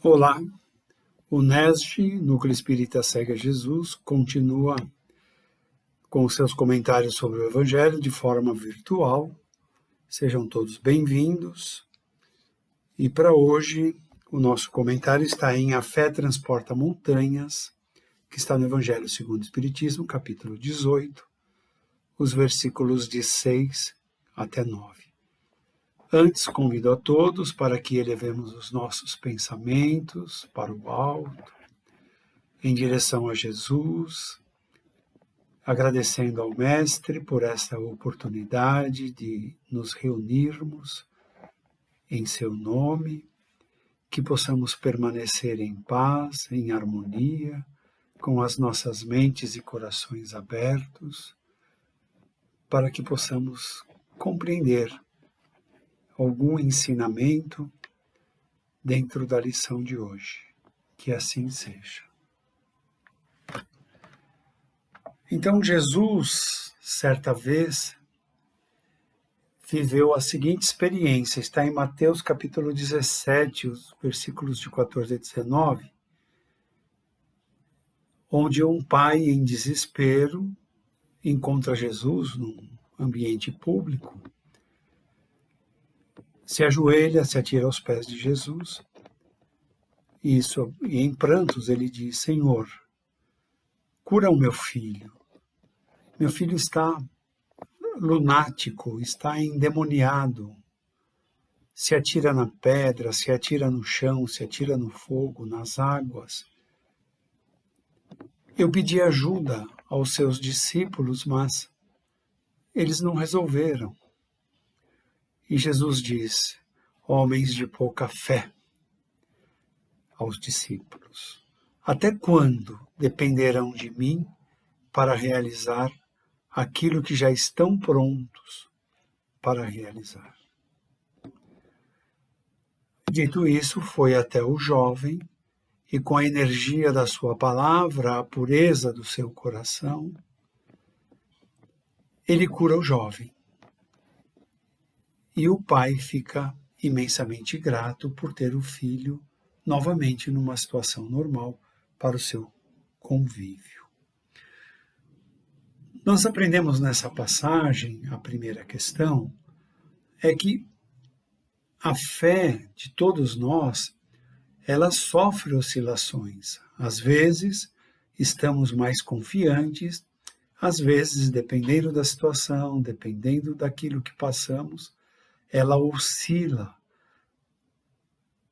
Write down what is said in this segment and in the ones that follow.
Olá, o NESG, Núcleo Espírita Segue a Jesus, continua com seus comentários sobre o Evangelho de forma virtual. Sejam todos bem-vindos. E para hoje, o nosso comentário está em A Fé Transporta Montanhas, que está no Evangelho segundo o Espiritismo, capítulo 18, os versículos de 6 até 9. Antes, convido a todos para que elevemos os nossos pensamentos para o alto, em direção a Jesus, agradecendo ao Mestre por esta oportunidade de nos reunirmos em seu nome, que possamos permanecer em paz, em harmonia, com as nossas mentes e corações abertos, para que possamos compreender algum ensinamento dentro da lição de hoje. Que assim seja. Então, Jesus, certa vez, viveu a seguinte experiência. Está em Mateus capítulo 17, os versículos de 14 a 19, onde um pai em desespero encontra Jesus num ambiente público, se ajoelha, se atira aos pés de Jesus, e em prantos ele diz: Senhor, cura o meu filho. Meu filho está lunático, está endemoniado. Se atira na pedra, se atira no chão, se atira no fogo, nas águas. Eu pedi ajuda aos seus discípulos, mas eles não resolveram. E Jesus diz: homens de pouca fé, aos discípulos, até quando dependerão de mim para realizar aquilo que já estão prontos para realizar? Dito isso, foi até o jovem e, com a energia da sua palavra, a pureza do seu coração, ele cura o jovem. E o pai fica imensamente grato por ter o filho novamente numa situação normal para o seu convívio. Nós aprendemos nessa passagem, a primeira questão, é que a fé de todos nós, ela sofre oscilações. Às vezes, estamos mais confiantes, às vezes, dependendo da situação, dependendo daquilo que passamos, ela oscila.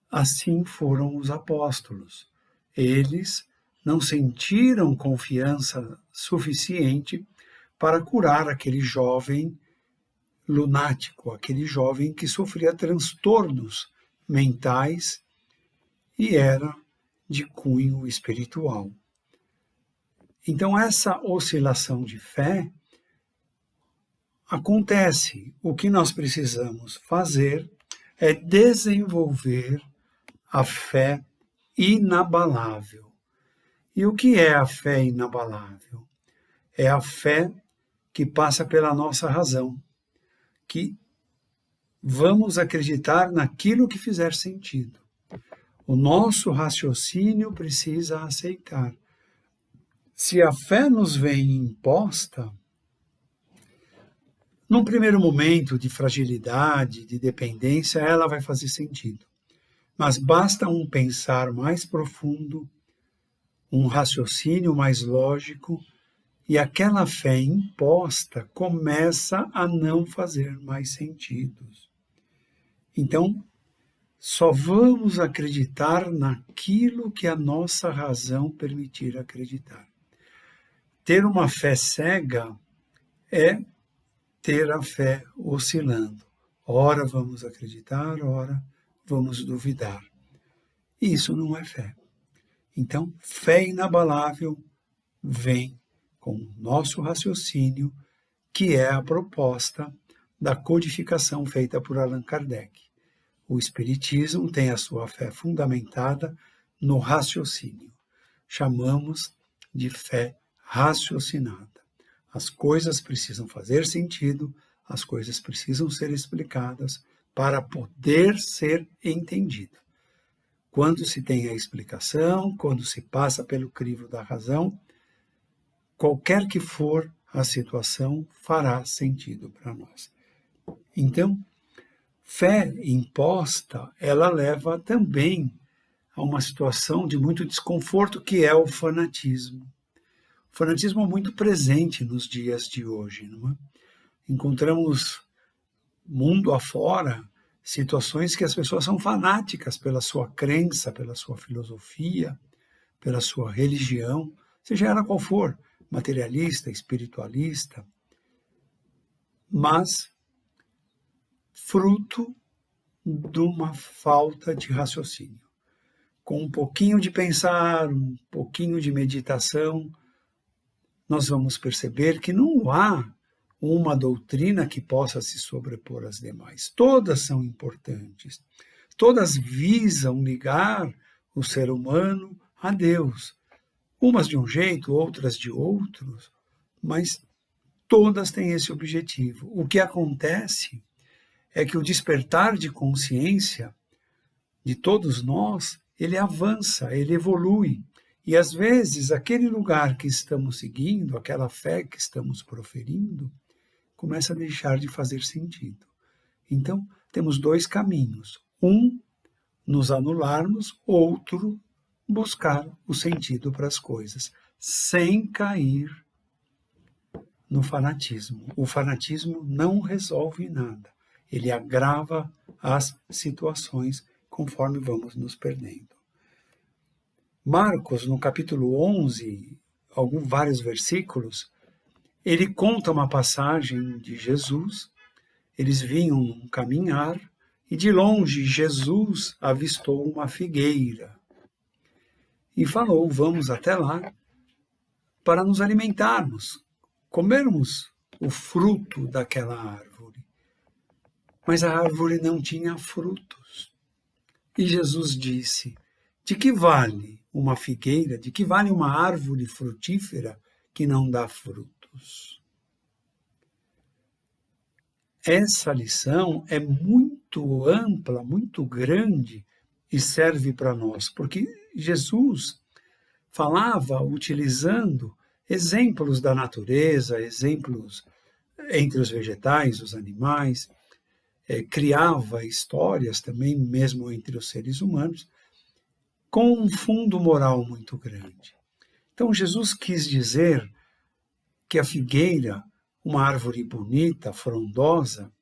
Assim foram os apóstolos. Eles não sentiram confiança suficiente para curar aquele jovem lunático, aquele jovem que sofria transtornos mentais e era de cunho espiritual. Então, essa oscilação de fé acontece. O que nós precisamos fazer é desenvolver a fé inabalável. E o que é a fé inabalável? É a fé que passa pela nossa razão, que vamos acreditar naquilo que fizer sentido. O nosso raciocínio precisa aceitar. Se a fé nos vem imposta, num primeiro momento de fragilidade, de dependência, ela vai fazer sentido. Mas basta um pensar mais profundo, um raciocínio mais lógico, e aquela fé imposta começa a não fazer mais sentido. Então, só vamos acreditar naquilo que a nossa razão permitir acreditar. Ter uma fé cega é ter a fé oscilando. Ora vamos acreditar, ora vamos duvidar. Isso não é fé. Então, fé inabalável vem com o nosso raciocínio, que é a proposta da codificação feita por Allan Kardec. O Espiritismo tem a sua fé fundamentada no raciocínio. Chamamos de fé raciocinada. As coisas precisam fazer sentido, as coisas precisam ser explicadas para poder ser entendido. Quando se tem a explicação, quando se passa pelo crivo da razão, qualquer que for a situação, fará sentido para nós. Então, fé imposta, ela leva também a uma situação de muito desconforto, que é o fanatismo. O fanatismo é muito presente nos dias de hoje, não é? Encontramos mundo afora situações que as pessoas são fanáticas pela sua crença, pela sua filosofia, pela sua religião, seja ela qual for, materialista, espiritualista, mas fruto de uma falta de raciocínio. Com um pouquinho de pensar, um pouquinho de meditação, nós vamos perceber que não há uma doutrina que possa se sobrepor às demais. Todas são importantes. Todas visam ligar o ser humano a Deus. Umas de um jeito, outras de outro, mas todas têm esse objetivo. O que acontece é que o despertar de consciência de todos nós, ele avança, ele evolui. E às vezes aquele lugar que estamos seguindo, aquela fé que estamos proferindo, começa a deixar de fazer sentido. Então, temos dois caminhos. Um, nos anularmos, outro, buscar o sentido para as coisas, sem cair no fanatismo. O fanatismo não resolve nada. Ele agrava as situações conforme vamos nos perdendo. Marcos, no capítulo 11, vários versículos, ele conta uma passagem de Jesus. Eles vinham caminhar e de longe Jesus avistou uma figueira e falou: vamos até lá para nos alimentarmos, comermos o fruto daquela árvore. Mas a árvore não tinha frutos. E Jesus disse: de que vale uma figueira, de que vale uma árvore frutífera que não dá frutos? Essa lição é muito ampla, muito grande e serve para nós, porque Jesus falava utilizando exemplos da natureza, exemplos entre os vegetais, os animais, criava histórias também, mesmo entre os seres humanos, com um fundo moral muito grande. Então Jesus quis dizer que a figueira, uma árvore bonita, frondosa,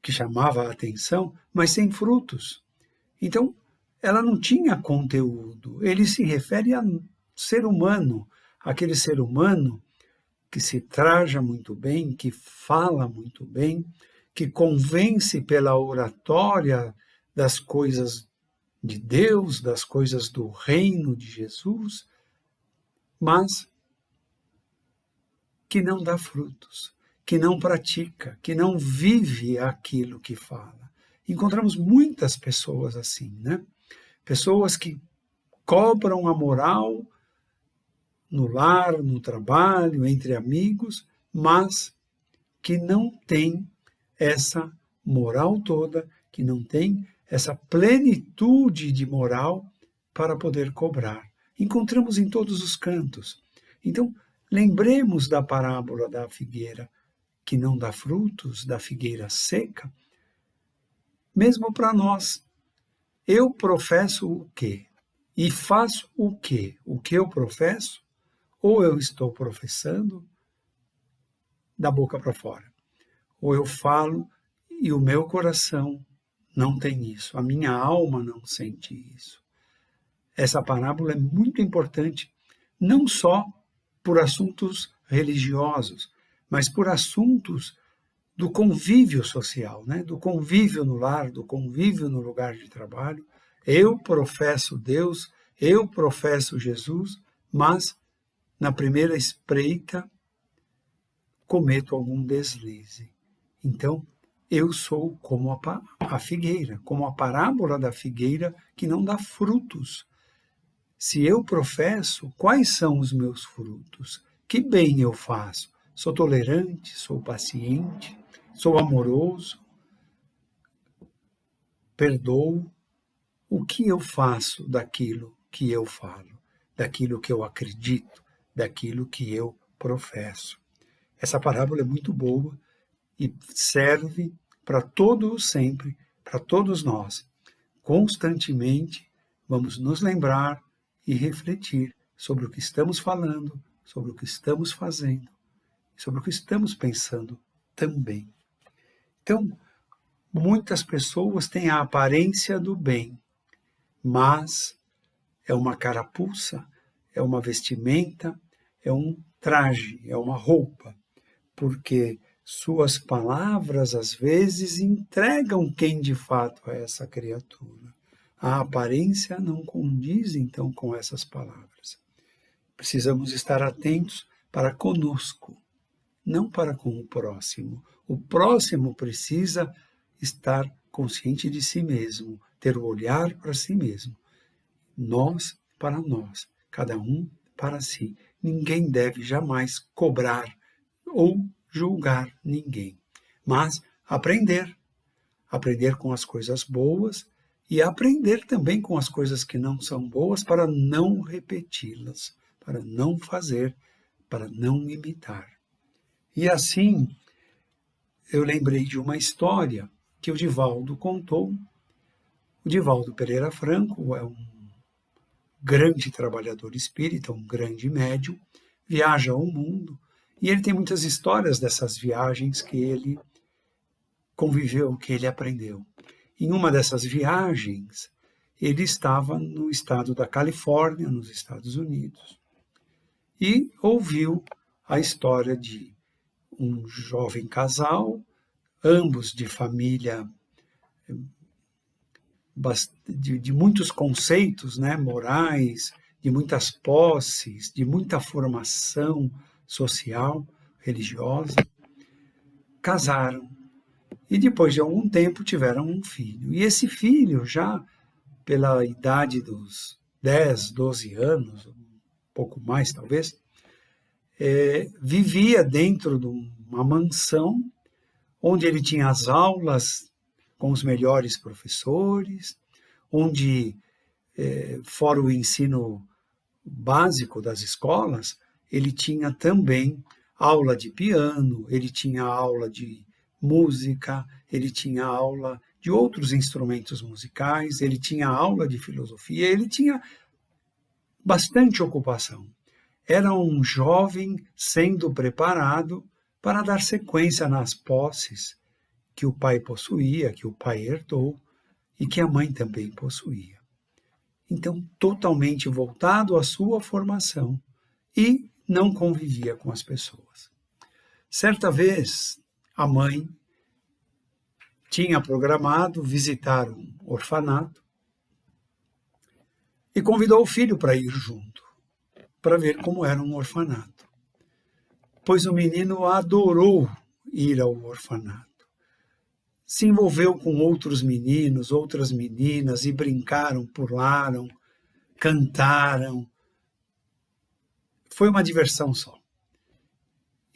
que chamava a atenção, mas sem frutos. Então, ela não tinha conteúdo. Ele se refere a ser humano, aquele ser humano que se traja muito bem, que fala muito bem, que convence pela oratória das coisas de Deus, das coisas do reino de Jesus, mas que não dá frutos, que não pratica, que não vive aquilo que fala. Encontramos muitas pessoas assim, né? Pessoas que cobram a moral no lar, no trabalho, entre amigos, mas que não têm essa moral toda, que não tem essa plenitude de moral para poder cobrar. Encontramos em todos os cantos. Então, lembremos da parábola da figueira que não dá frutos, da figueira seca, mesmo para nós. Eu professo o quê? E faço o quê? O que eu professo? Ou eu estou professando da boca para fora? Ou eu falo e o meu coração não tem isso, a minha alma não sente isso. Essa parábola é muito importante, não só por assuntos religiosos, mas por assuntos do convívio social, né? Do convívio no lar, do convívio no lugar de trabalho. Eu professo Deus, eu professo Jesus, mas na primeira espreita cometo algum deslize. Então, eu sou como a figueira, como a parábola da figueira que não dá frutos. Se eu professo, quais são os meus frutos? Que bem eu faço? Sou tolerante, sou paciente, sou amoroso, perdoo. o que eu faço daquilo que eu falo, daquilo que eu acredito, daquilo que eu professo. Essa parábola é muito boa e serve para todos sempre, para todos nós. Constantemente vamos nos lembrar e refletir sobre o que estamos falando, sobre o que estamos fazendo, sobre o que estamos pensando também. Então, muitas pessoas têm a aparência do bem, mas é uma carapuça, é uma vestimenta, é um traje, é uma roupa, porque suas palavras às vezes entregam quem de fato é essa criatura. A aparência não condiz então com essas palavras. Precisamos estar atentos para conosco, não para com o próximo. O próximo precisa estar consciente de si mesmo, ter o olhar para si mesmo. Nós para nós, cada um para si. Ninguém deve jamais cobrar ou julgar ninguém, mas aprender com as coisas boas e aprender também com as coisas que não são boas para não repeti-las, para não fazer, para não imitar. E assim, eu lembrei de uma história que o Divaldo contou. O Divaldo Pereira Franco é um grande trabalhador espírita, um grande médium, viaja ao mundo e ele tem muitas histórias dessas viagens que ele conviveu, que ele aprendeu. Em uma dessas viagens, ele estava no estado da Califórnia, nos Estados Unidos, e ouviu a história de um jovem casal, ambos de família de muitos conceitos, né, morais, de muitas posses, de muita formação social, religiosa, casaram. E depois de algum tempo tiveram um filho. E esse filho, já pela idade dos 10, 12 anos, um pouco mais talvez, vivia dentro de uma mansão onde ele tinha as aulas com os melhores professores, onde, fora o ensino básico das escolas, ele tinha também aula de piano, ele tinha aula de música, ele tinha aula de outros instrumentos musicais, ele tinha aula de filosofia, ele tinha bastante ocupação. Era um jovem sendo preparado para dar sequência nas posses que o pai possuía, que o pai herdou e que a mãe também possuía. Então, totalmente voltado à sua formação e não convivia com as pessoas. Certa vez, a mãe tinha programado visitar um orfanato e convidou o filho para ir junto, para ver como era um orfanato. Pois o menino adorou ir ao orfanato. Se envolveu com outros meninos, outras meninas, e brincaram, pularam, cantaram. Foi uma diversão só.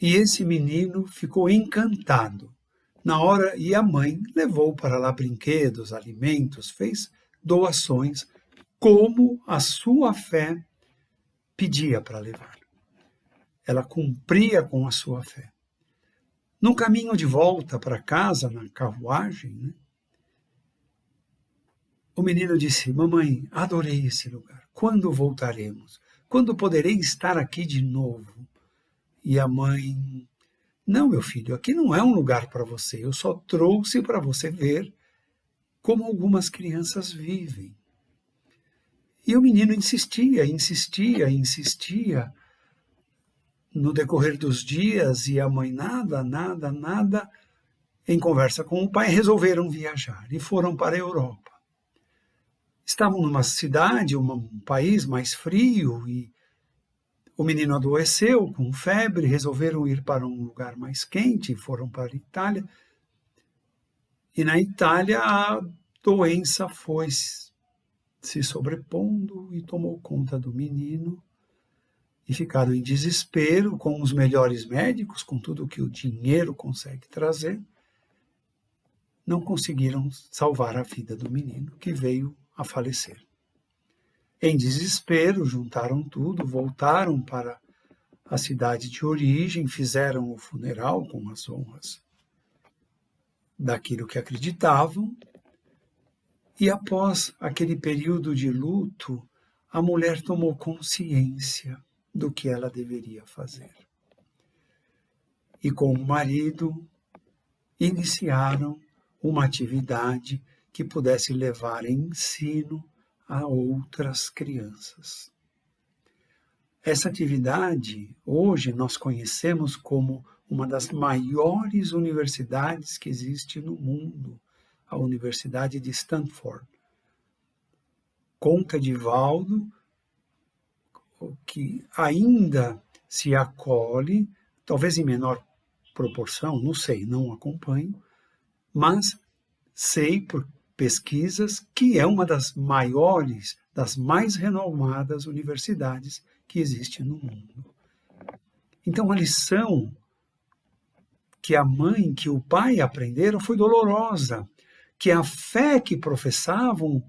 E esse menino ficou encantado. Na hora, e a mãe levou para lá brinquedos, alimentos, fez doações, como a sua fé pedia para levar. Ela cumpria com a sua fé. No caminho de volta para casa, na carruagem, né, o menino disse: mamãe, adorei esse lugar. Quando voltaremos? Quando poderei estar aqui de novo? E a mãe: não, meu filho, aqui não é um lugar para você. Eu só trouxe para você ver como algumas crianças vivem. E o menino insistia, insistia, insistia. No decorrer dos dias, e a mãe nada. Em conversa com o pai, resolveram viajar e foram para a Europa. Estavam numa cidade, um país mais frio, e o menino adoeceu com febre, resolveram ir para um lugar mais quente, foram para a Itália. E na Itália a doença foi se sobrepondo e tomou conta do menino. E ficaram em desespero com os melhores médicos, com tudo que o dinheiro consegue trazer. Não conseguiram salvar a vida do menino, que veio a falecer. Em desespero, juntaram tudo, voltaram para a cidade de origem, fizeram o funeral com as honras daquilo que acreditavam, e após aquele período de luto, a mulher tomou consciência do que ela deveria fazer. E com o marido, iniciaram uma atividade que pudesse levar ensino a outras crianças. Essa atividade, hoje, nós conhecemos como uma das maiores universidades que existe no mundo, a Universidade de Stanford. Conta Divaldo, que ainda se acolhe, talvez em menor proporção, não sei, não acompanho, mas sei por pesquisas que é uma das maiores, das mais renomadas universidades que existe no mundo. Então, a lição que a mãe, que o pai aprenderam foi dolorosa, que a fé que professavam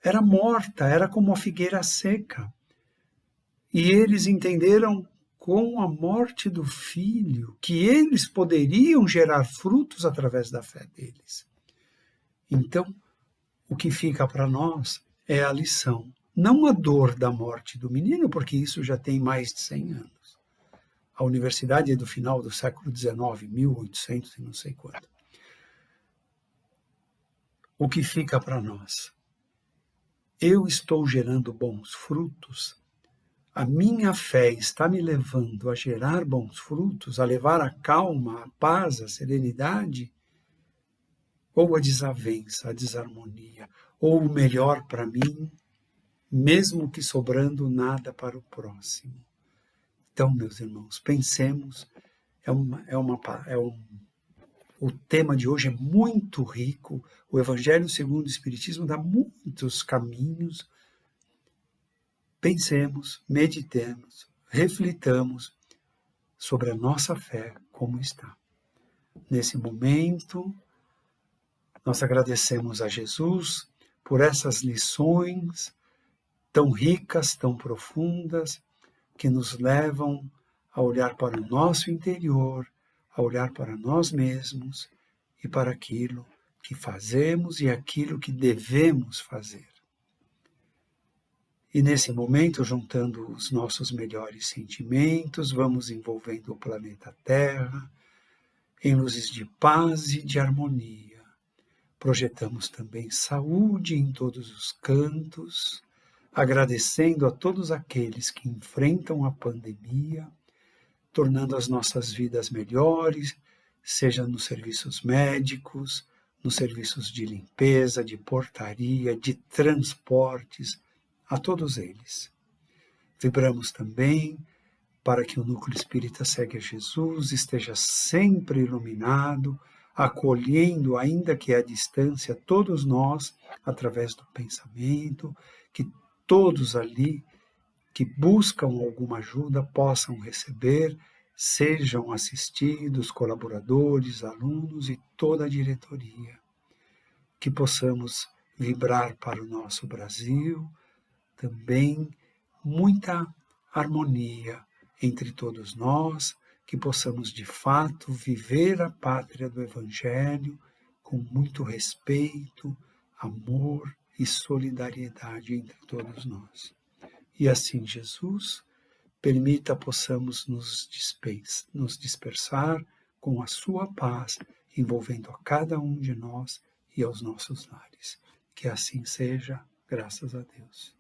era morta, era como a figueira seca. E eles entenderam com a morte do filho que eles poderiam gerar frutos através da fé deles. Então, o que fica para nós é a lição. Não a dor da morte do menino, porque isso já tem mais de 100 anos. A universidade é do final do século XIX, 1800 e não sei quanto. O que fica para nós? Eu estou gerando bons frutos? A minha fé está me levando a gerar bons frutos, a levar a calma, a paz, a serenidade? Ou a desavença, a desarmonia? Ou o melhor para mim, mesmo que sobrando nada para o próximo? Então, meus irmãos, pensemos, o tema de hoje é muito rico, o Evangelho segundo o Espiritismo dá muitos caminhos. Pensemos, meditemos, reflitamos sobre a nossa fé, como está. Nesse momento, nós agradecemos a Jesus por essas lições tão ricas, tão profundas, que nos levam a olhar para o nosso interior, a olhar para nós mesmos e para aquilo que fazemos e aquilo que devemos fazer. E nesse momento, juntando os nossos melhores sentimentos, vamos envolvendo o planeta Terra em luzes de paz e de harmonia. Projetamos também saúde em todos os cantos, agradecendo a todos aqueles que enfrentam a pandemia, tornando as nossas vidas melhores, seja nos serviços médicos, nos serviços de limpeza, de portaria, de transportes, a todos eles. Vibramos também para que o Núcleo Espírita Segue a Jesus esteja sempre iluminado, acolhendo, ainda que à distância, todos nós, através do pensamento, que todos ali que buscam alguma ajuda possam receber, sejam assistidos, colaboradores, alunos e toda a diretoria. Que possamos vibrar para o nosso Brasil, também muita harmonia entre todos nós, que possamos de fato viver a pátria do Evangelho com muito respeito, amor e solidariedade entre todos nós. E assim, Jesus, permita possamos nos dispersar com a sua paz, envolvendo a cada um de nós e aos nossos lares. Que assim seja, graças a Deus.